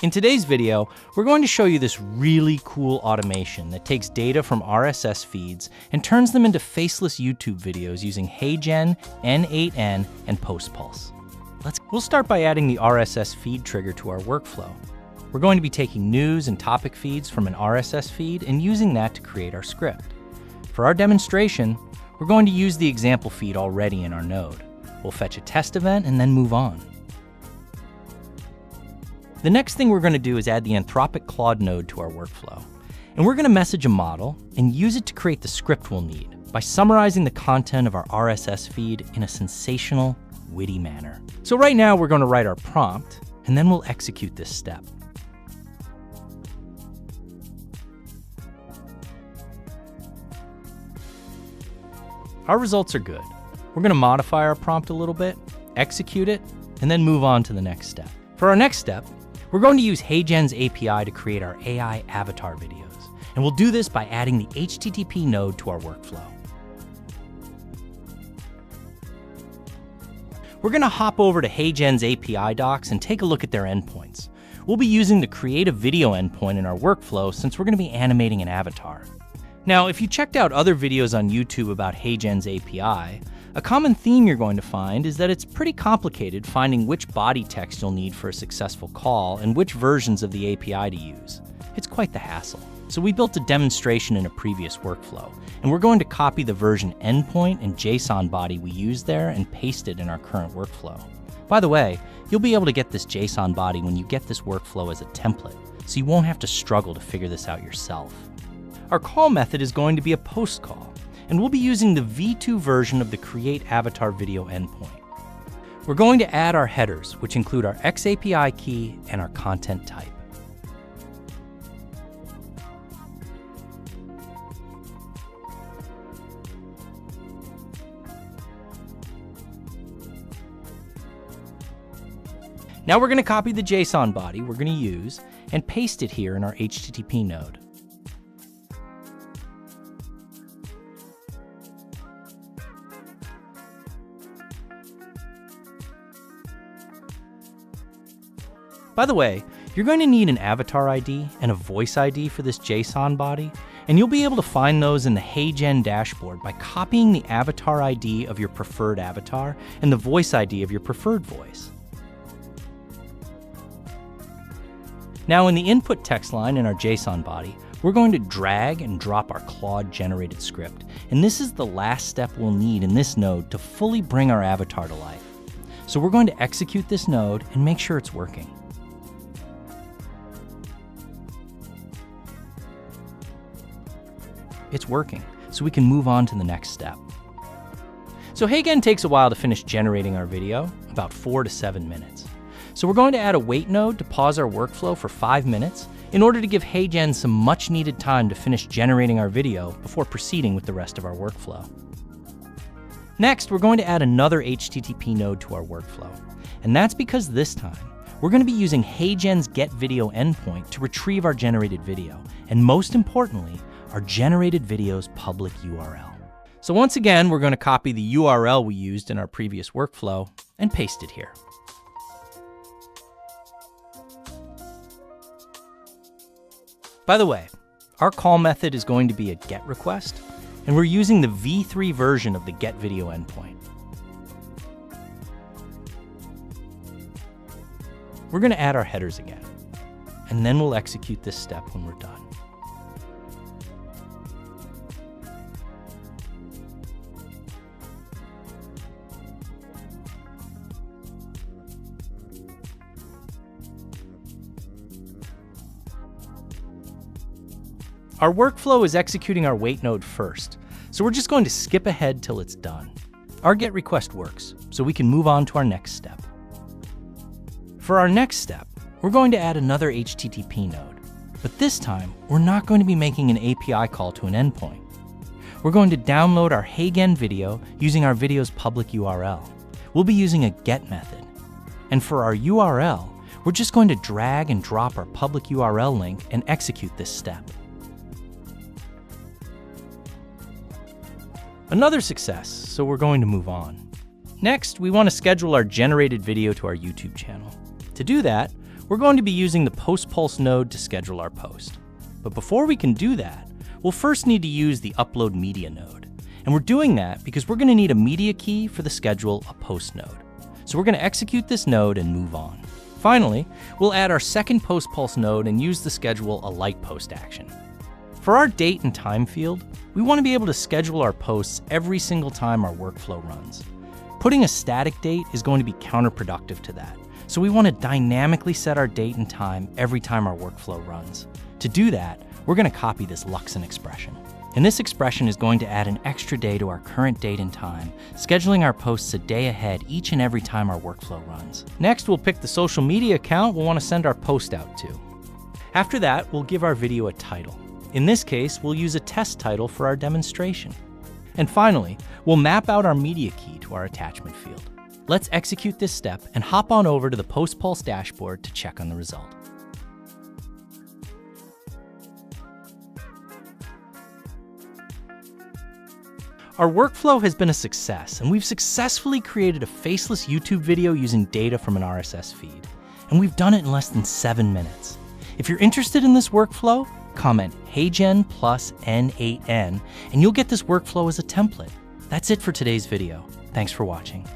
In today's video, we're going to show you this really cool automation that takes data from RSS feeds and turns them into faceless YouTube videos using HeyGen, n8n, and PostPulse. We'll start by adding the RSS feed trigger to our workflow. We're going to be taking news and topic feeds from an RSS feed and using that to create our script. For our demonstration, we're going to use the example feed already in our node. We'll fetch a test event and then move on. The next thing we're going to do is add the Anthropic Claude node to our workflow. And we're going to message a model and use it to create the script we'll need by summarizing the content of our RSS feed in a sensational, witty manner. So right now we're going to write our prompt, and then we'll execute this step. Our results are good. We're going to modify our prompt a little bit, execute it, and then move on to the next step. For our next step, we're going to use HeyGen's API to create our AI avatar videos, and we'll do this by adding the HTTP node to our workflow. We're going to hop over to HeyGen's API docs and take a look at their endpoints. We'll be using the create a video endpoint in our workflow since we're going to be animating an avatar. Now, if you checked out other videos on YouTube about HeyGen's API, a common theme you're going to find is that it's pretty complicated finding which body text you'll need for a successful call and which versions of the API to use. It's quite the hassle. So we built a demonstration in a previous workflow, and we're going to copy the version endpoint and JSON body we used there and paste it in our current workflow. By the way, you'll be able to get this JSON body when you get this workflow as a template, so you won't have to struggle to figure this out yourself. Our call method is going to be a post call, and we'll be using the v2 version of the create avatar video endpoint. We're going to add our headers, which include our XAPI key and our content type. Now we're going to copy the JSON body we're going to use and paste it here in our HTTP node. By the way, you're going to need an avatar ID and a voice ID for this JSON body, and you'll be able to find those in the HeyGen dashboard by copying the avatar ID of your preferred avatar and the voice ID of your preferred voice. Now in the input text line in our JSON body, we're going to drag and drop our Claude generated script, and this is the last step we'll need in this node to fully bring our avatar to life. So we're going to execute this node and make sure it's working. It's working, so we can move on to the next step. So HeyGen takes a while to finish generating our video, about 4 to 7 minutes. So we're going to add a wait node to pause our workflow for 5 minutes in order to give HeyGen some much needed time to finish generating our video before proceeding with the rest of our workflow. Next, we're going to add another HTTP node to our workflow. And that's because this time, we're going to be using HeyGen's getVideo endpoint to retrieve our generated video, and most importantly, our generated video's public URL. So once again, we're going to copy the URL we used in our previous workflow and paste it here. By the way, our call method is going to be a GET request, and we're using the v3 version of the getVideo endpoint. We're going to add our headers again, and then we'll execute this step when we're done. Our workflow is executing our wait node first, so we're just going to skip ahead till it's done. Our GET request works, so we can move on to our next step. For our next step, we're going to add another HTTP node, but this time, we're not going to be making an API call to an endpoint. We're going to download our HeyGen video using our video's public URL. We'll be using a GET method. And for our URL, we're just going to drag and drop our public URL link and execute this step. Another success, so we're going to move on. Next, we want to schedule our generated video to our YouTube channel. To do that, we're going to be using the PostPulse node to schedule our post. But before we can do that, we'll first need to use the Upload Media node. And we're doing that because we're going to need a media key for the Schedule a Post node. So we're going to execute this node and move on. Finally, we'll add our second PostPulse node and use the Schedule a Light Post action. For our date and time field, we want to be able to schedule our posts every single time our workflow runs. Putting a static date is going to be counterproductive to that. So we want to dynamically set our date and time every time our workflow runs. To do that, we're going to copy this Luxon expression. And this expression is going to add an extra day to our current date and time, scheduling our posts a day ahead each and every time our workflow runs. Next, we'll pick the social media account we'll want to send our post out to. After that, we'll give our video a title. In this case, we'll use a test title for our demonstration. And finally, we'll map out our media key to our attachment field. Let's execute this step and hop on over to the PostPulse dashboard to check on the result. Our workflow has been a success, and we've successfully created a faceless YouTube video using data from an RSS feed. And we've done it in less than 7 minutes. If you're interested in this workflow, comment HeyGen plus n8n, and you'll get this workflow as a template. That's it for today's video. Thanks for watching.